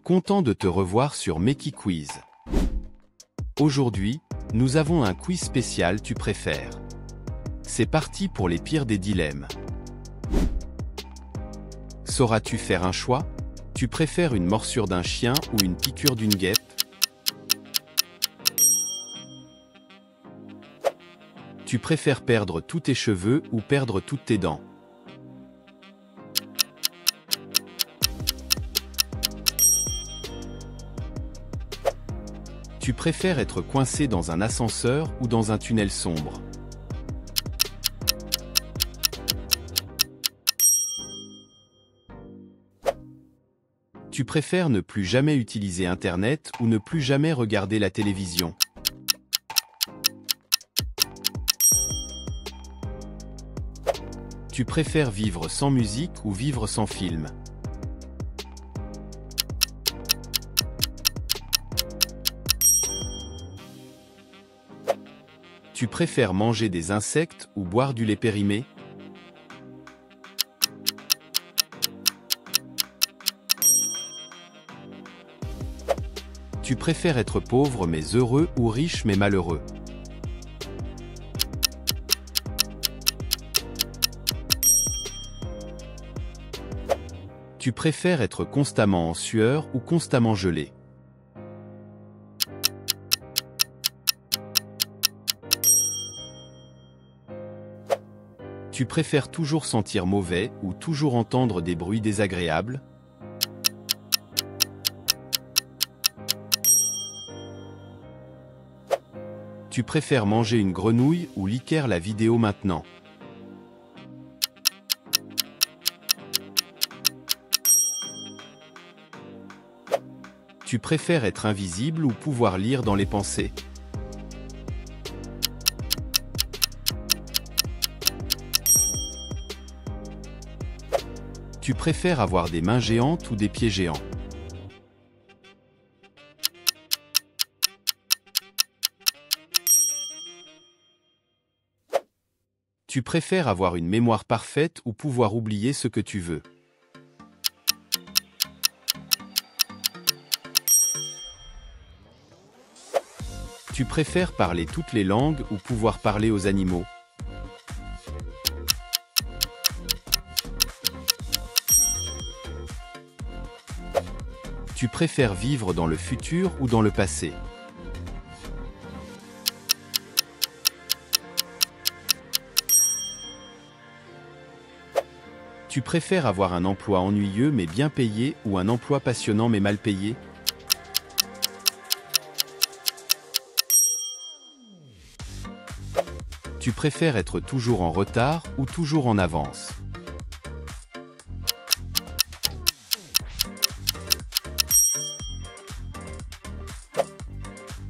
Content de te revoir sur Meki Quiz. Aujourd'hui, nous avons un quiz spécial Tu préfères. C'est parti pour les pires des dilemmes. Sauras-tu faire un choix? Tu préfères une morsure d'un chien ou une piqûre d'une guêpe? Tu préfères perdre tous tes cheveux ou perdre toutes tes dents? Tu préfères être coincé dans un ascenseur ou dans un tunnel sombre? Tu préfères ne plus jamais utiliser Internet ou ne plus jamais regarder la télévision? Tu préfères vivre sans musique ou vivre sans film? Tu préfères manger des insectes ou boire du lait périmé? Tu préfères être pauvre mais heureux ou riche mais malheureux? Tu préfères être constamment en sueur ou constamment gelé? Tu préfères toujours sentir mauvais ou toujours entendre des bruits désagréables? Tu préfères manger une grenouille ou liquer la vidéo maintenant? Tu préfères être invisible ou pouvoir lire dans les pensées? Tu préfères avoir des mains géantes ou des pieds géants? Tu préfères avoir une mémoire parfaite ou pouvoir oublier ce que tu veux? Tu préfères parler toutes les langues ou pouvoir parler aux animaux? Tu préfères vivre dans le futur ou dans le passé? Tu préfères avoir un emploi ennuyeux mais bien payé ou un emploi passionnant mais mal payé? Tu préfères être toujours en retard ou toujours en avance?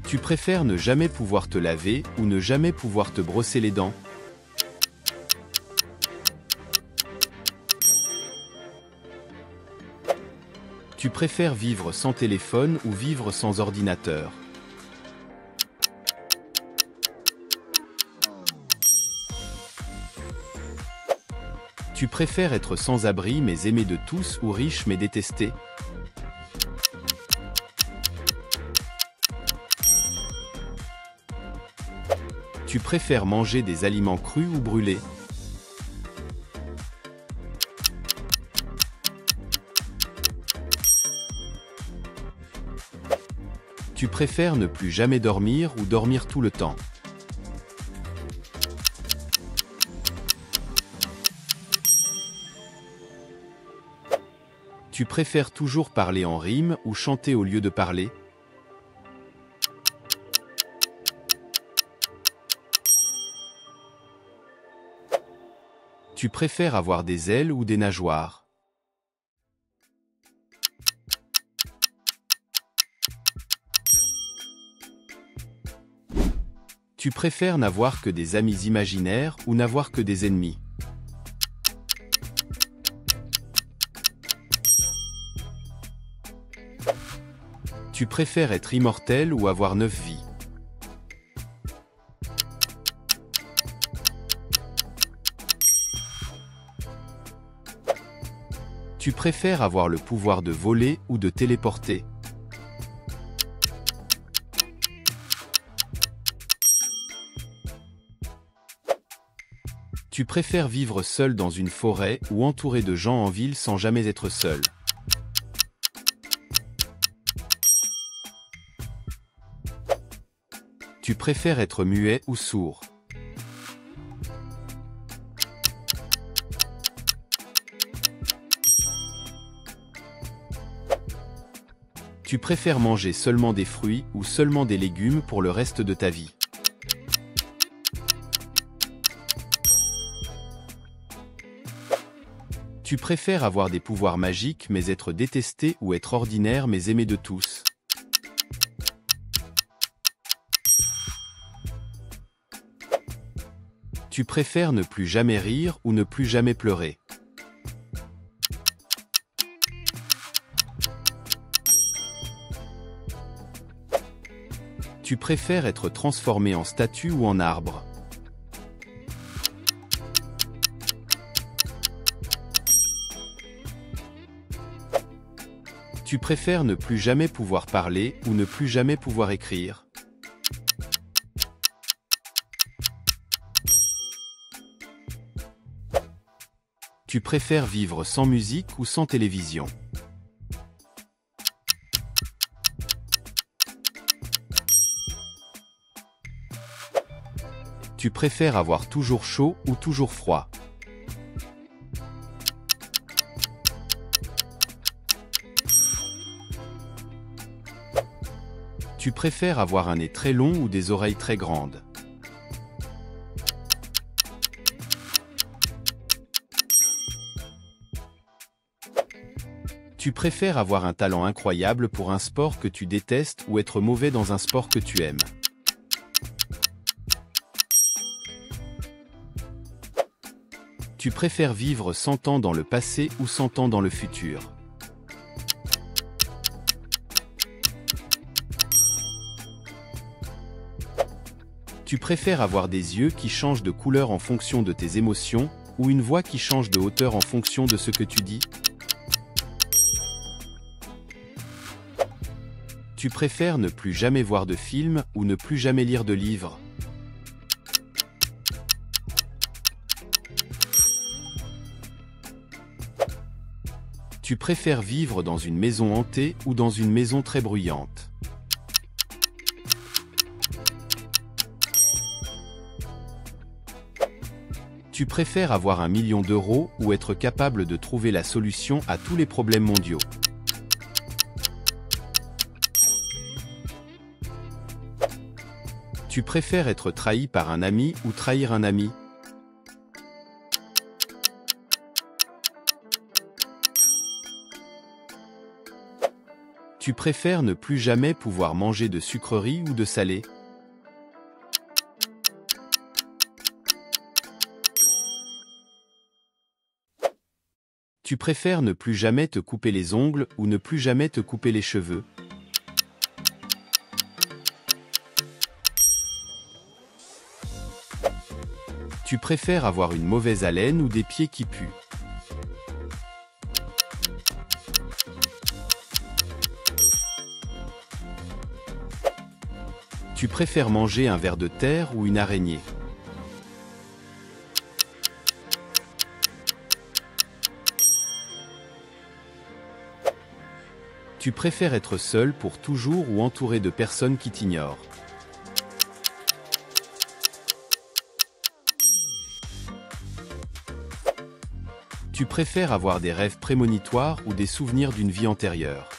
Tu préfères ne jamais pouvoir te laver ou ne jamais pouvoir te brosser les dents? Tu préfères vivre sans téléphone ou vivre sans ordinateur? Tu préfères être sans abri mais aimé de tous ou riche mais détesté? Tu préfères manger des aliments crus ou brûlés? Tu préfères ne plus jamais dormir ou dormir tout le temps? Tu préfères toujours parler en rime ou chanter au lieu de parler? Tu préfères avoir des ailes ou des nageoires? Tu préfères n'avoir que des amis imaginaires ou n'avoir que des ennemis? Tu préfères être immortel ou avoir 9 vies? Tu préfères avoir le pouvoir de voler ou de téléporter? Tu préfères vivre seul dans une forêt ou entouré de gens en ville sans jamais être seul? Tu préfères être muet ou sourd? Tu préfères manger seulement des fruits ou seulement des légumes pour le reste de ta vie? Tu préfères avoir des pouvoirs magiques mais être détesté ou être ordinaire mais aimé de tous? Tu préfères ne plus jamais rire ou ne plus jamais pleurer? Tu préfères être transformé en statue ou en arbre? Tu préfères ne plus jamais pouvoir parler ou ne plus jamais pouvoir écrire? Tu préfères vivre sans musique ou sans télévision? Tu préfères avoir toujours chaud ou toujours froid? Tu préfères avoir un nez très long ou des oreilles très grandes? Tu préfères avoir un talent incroyable pour un sport que tu détestes ou être mauvais dans un sport que tu aimes? Tu préfères vivre 100 ans dans le passé ou 100 ans dans le futur? Tu préfères avoir des yeux qui changent de couleur en fonction de tes émotions ou une voix qui change de hauteur en fonction de ce que tu dis? Tu préfères ne plus jamais voir de films ou ne plus jamais lire de livres? Tu préfères vivre dans une maison hantée ou dans une maison très bruyante? Tu préfères avoir 1 million d'euros ou être capable de trouver la solution à tous les problèmes mondiaux? Tu préfères être trahi par un ami ou trahir un ami? Tu préfères ne plus jamais pouvoir manger de sucreries ou de salé? Tu préfères ne plus jamais te couper les ongles ou ne plus jamais te couper les cheveux? Tu préfères avoir une mauvaise haleine ou des pieds qui puent? Tu préfères manger un ver de terre ou une araignée? Tu préfères être seul pour toujours ou entouré de personnes qui t'ignorent? Tu préfères avoir des rêves prémonitoires ou des souvenirs d'une vie antérieure?